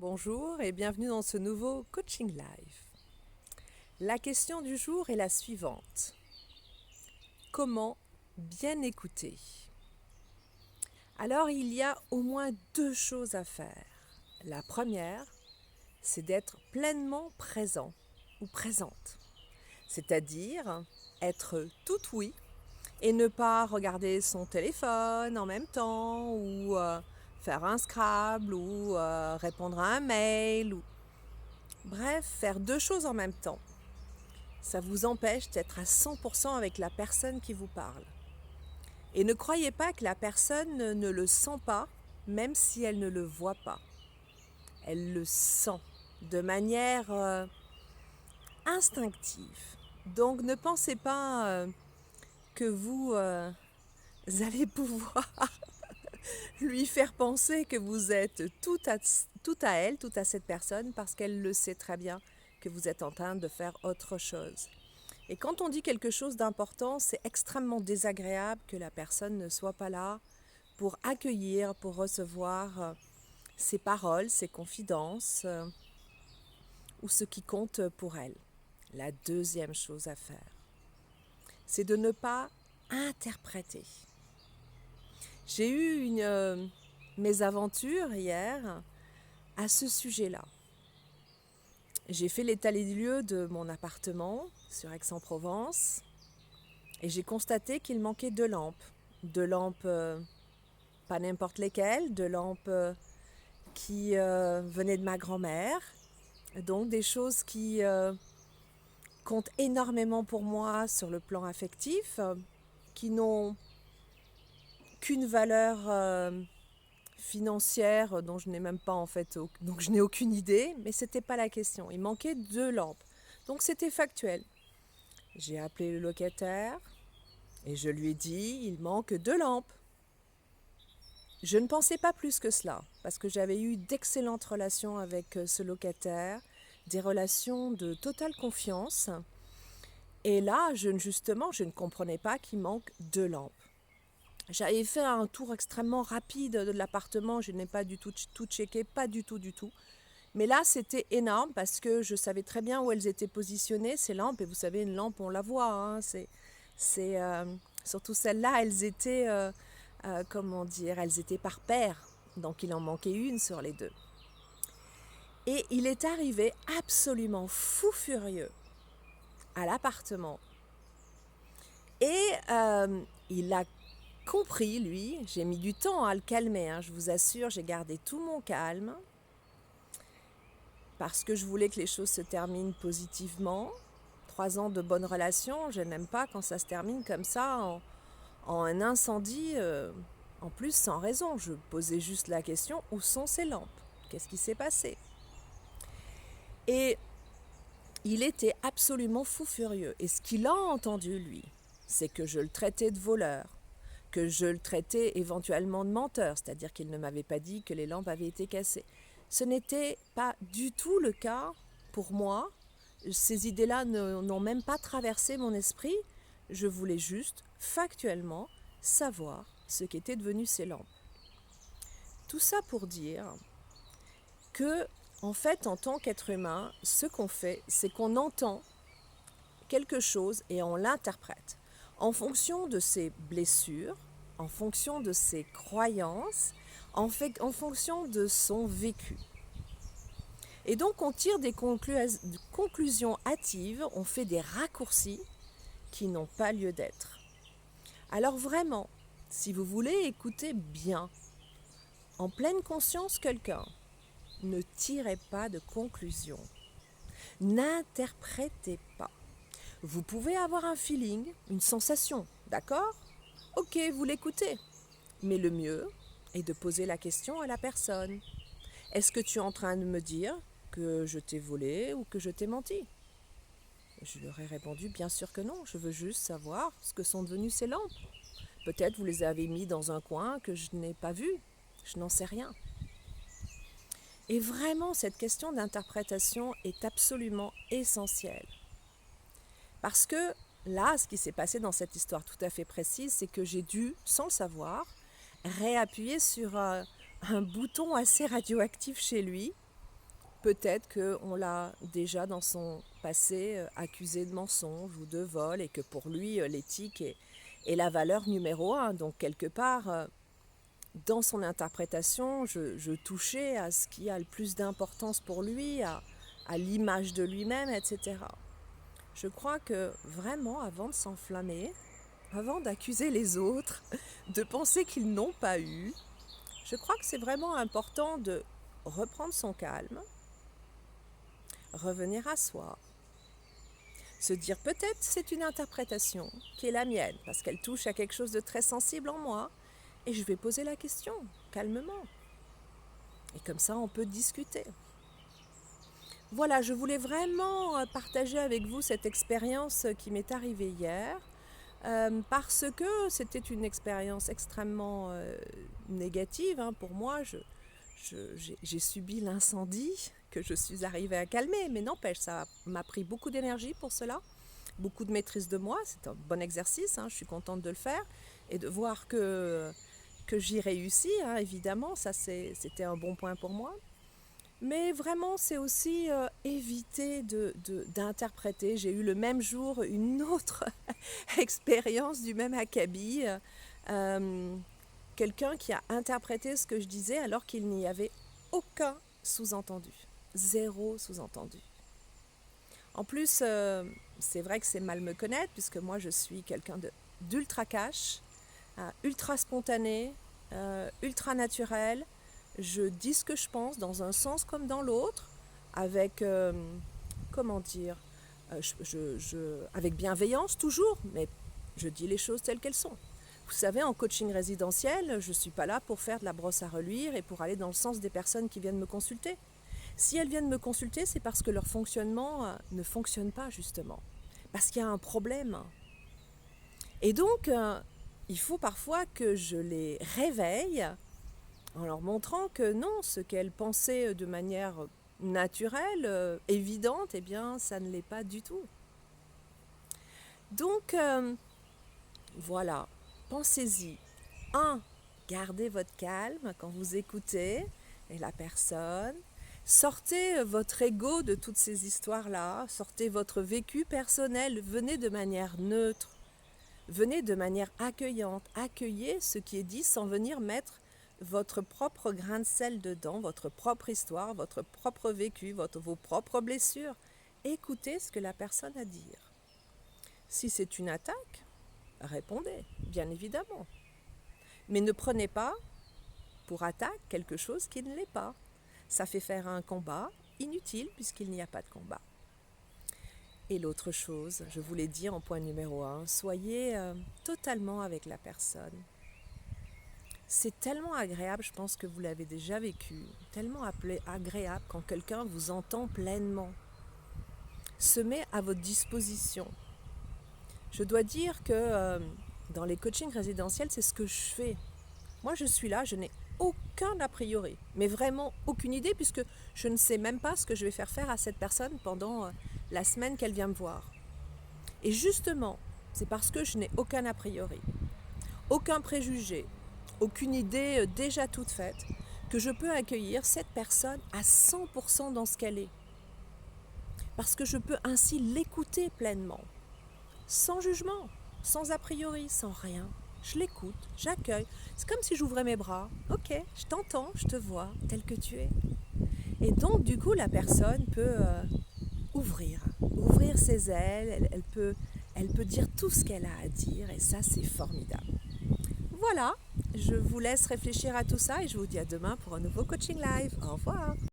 Bonjour et bienvenue dans ce nouveau coaching live. La question du jour est la suivante. Comment bien écouter? Alors il y a au moins deux choses à faire. La première, c'est d'être pleinement présent ou présente. C'est-à-dire être tout oui et ne pas regarder son téléphone en même temps ou faire un Scrabble ou répondre à un mail. Bref, faire deux choses en même temps. Ça vous empêche d'être à 100% avec la personne qui vous parle. Et ne croyez pas que la personne ne le sent pas, même si elle ne le voit pas. Elle le sent de manière instinctive. Donc ne pensez pas que vous allez pouvoir lui faire penser que vous êtes tout à elle, tout à cette personne, parce qu'elle le sait très bien que vous êtes en train de faire autre chose. Et quand on dit quelque chose d'important, c'est extrêmement désagréable que la personne ne soit pas là pour accueillir, pour recevoir ses paroles, ses confidences ou ce qui compte pour elle. La deuxième chose à faire, c'est de ne pas interpréter. J'ai eu une mésaventure hier à ce sujet-là. J'ai fait l'état des lieux de mon appartement sur Aix-en-Provence et j'ai constaté qu'il manquait deux lampes. Deux lampes, pas n'importe lesquelles, deux lampes qui venaient de ma grand-mère. Donc des choses qui comptent énormément pour moi sur le plan affectif, qui n'ont qu'une valeur financière dont je n'ai même pas en fait, donc je n'ai aucune idée, mais c'était pas la question. Il manquait deux lampes, donc c'était factuel. J'ai appelé le locataire et je lui ai dit il manque deux lampes. Je ne pensais pas plus que cela, parce que j'avais eu d'excellentes relations avec ce locataire, des relations de totale confiance. Et là, justement, je ne comprenais pas qu'il manque deux lampes. J'avais fait un tour extrêmement rapide de l'appartement, je n'ai pas du tout checké, pas du tout. Mais là, c'était énorme parce que je savais très bien où elles étaient positionnées, ces lampes. Et vous savez, une lampe, on la voit. Hein, surtout celles-là, elles étaient, elles étaient par paire. Donc il en manquait une sur les deux. Et il est arrivé absolument fou furieux à l'appartement. Et il a compris, lui, j'ai mis du temps à le calmer, hein, je vous assure, j'ai gardé tout mon calme parce que je voulais que les choses se terminent positivement. 3 ans de bonnes relations, je n'aime pas quand ça se termine comme ça, en un incendie, en plus sans raison. Je posais juste la question, où sont ces lampes? Qu'est-ce qui s'est passé? Et il était absolument fou furieux. Et ce qu'il a entendu, lui, c'est que je le traitais de voleur, que je le traitais éventuellement de menteur, c'est-à-dire qu'il ne m'avait pas dit que les lampes avaient été cassées. Ce n'était pas du tout le cas pour moi. Ces idées-là n'ont même pas traversé mon esprit. Je voulais juste, factuellement, savoir ce qu'étaient devenues ces lampes. Tout ça pour dire que, en fait, en tant qu'être humain, ce qu'on fait, c'est qu'on entend quelque chose et on l'interprète en fonction de ses blessures, en fonction de ses croyances, en fonction de son vécu. Et donc on tire des conclusions hâtives, on fait des raccourcis qui n'ont pas lieu d'être. Alors vraiment, si vous voulez écouter bien, en pleine conscience quelqu'un, ne tirez pas de conclusion. N'interprétez pas. Vous pouvez avoir un feeling, une sensation, d'accord? Ok, vous l'écoutez. Mais le mieux est de poser la question à la personne. Est-ce que tu es en train de me dire que je t'ai volé ou que je t'ai menti? Je leur ai répondu bien sûr que non, je veux juste savoir ce que sont devenues ces lampes. Peut-être vous les avez mis dans un coin que je n'ai pas vu, je n'en sais rien. Et vraiment, cette question d'interprétation est absolument essentielle. Parce que là, ce qui s'est passé dans cette histoire tout à fait précise, c'est que j'ai dû, sans le savoir, réappuyer sur un bouton assez radioactif chez lui peut-être qu'on l'a déjà dans son passé accusé de mensonge ou de vol et que pour lui, l'éthique est la valeur numéro un. Donc quelque part, dans son interprétation, je touchais à ce qui a le plus d'importance pour lui, à l'image de lui-même, etc. Je crois que vraiment, avant de s'enflammer, avant d'accuser les autres, de penser qu'ils n'ont pas eu, je crois que c'est vraiment important de reprendre son calme, revenir à soi, se dire peut-être c'est une interprétation qui est la mienne, parce qu'elle touche à quelque chose de très sensible en moi, et je vais poser la question calmement. Et comme ça, on peut discuter. Voilà, je voulais vraiment partager avec vous cette expérience qui m'est arrivée hier, parce que c'était une expérience extrêmement négative. Pour moi, j'ai subi l'incendie que je suis arrivée à calmer, mais n'empêche, ça m'a pris beaucoup d'énergie pour cela, beaucoup de maîtrise de moi. C'est un bon exercice, je suis contente de le faire et de voir que j'y réussis, évidemment, ça c'était un bon point pour moi. Mais vraiment, c'est aussi éviter d'interpréter. J'ai eu le même jour une autre expérience du même acabit. Quelqu'un qui a interprété ce que je disais alors qu'il n'y avait aucun sous-entendu. Zéro sous-entendu. En plus, c'est vrai que c'est mal me connaître, puisque moi je suis quelqu'un d'ultra cash, ultra spontané, ultra naturel. Je dis ce que je pense dans un sens comme dans l'autre, avec, comment dire, avec bienveillance toujours, mais je dis les choses telles qu'elles sont. Vous savez, en coaching résidentiel, je ne suis pas là pour faire de la brosse à reluire et pour aller dans le sens des personnes qui viennent me consulter. Si elles viennent me consulter, c'est parce que leur fonctionnement ne fonctionne pas, justement. Parce qu'il y a un problème. Et donc, il faut parfois que je les réveille en leur montrant que non, ce qu'elles pensaient de manière naturelle, évidente, eh bien, ça ne l'est pas du tout. Donc, voilà, pensez-y. 1. Gardez votre calme quand vous écoutez et la personne. Sortez votre ego de toutes ces histoires-là, sortez votre vécu personnel, venez de manière neutre, venez de manière accueillante, accueillez ce qui est dit sans venir mettre votre propre grain de sel dedans, votre propre histoire, votre propre vécu, vos propres blessures. Écoutez ce que la personne a à dire. Si c'est une attaque, répondez, bien évidemment. Mais ne prenez pas pour attaque quelque chose qui ne l'est pas. Ça fait faire un combat inutile puisqu'il n'y a pas de combat. Et l'autre chose, je voulais dire en point numéro 1, soyez totalement avec la personne. C'est tellement agréable, je pense que vous l'avez déjà vécu, tellement agréable quand quelqu'un vous entend pleinement, se met à votre disposition. Je dois dire que dans les coachings résidentiels, c'est ce que je fais. Moi, je suis là, je n'ai aucun a priori, mais vraiment aucune idée, puisque je ne sais même pas ce que je vais faire à cette personne pendant la semaine qu'elle vient me voir. Et justement, c'est parce que je n'ai aucun a priori, aucun préjugé, aucune idée déjà toute faite, que je peux accueillir cette personne à 100% dans ce qu'elle est. Parce que je peux ainsi l'écouter pleinement, sans jugement, sans a priori, sans rien. Je l'écoute, j'accueille. C'est comme si j'ouvrais mes bras. Ok, je t'entends, je te vois, tel que tu es. Et donc, du coup, la personne peut ouvrir ses ailes, elle peut dire tout ce qu'elle a à dire, et ça, c'est formidable. Voilà, je vous laisse réfléchir à tout ça et je vous dis à demain pour un nouveau coaching live. Au revoir.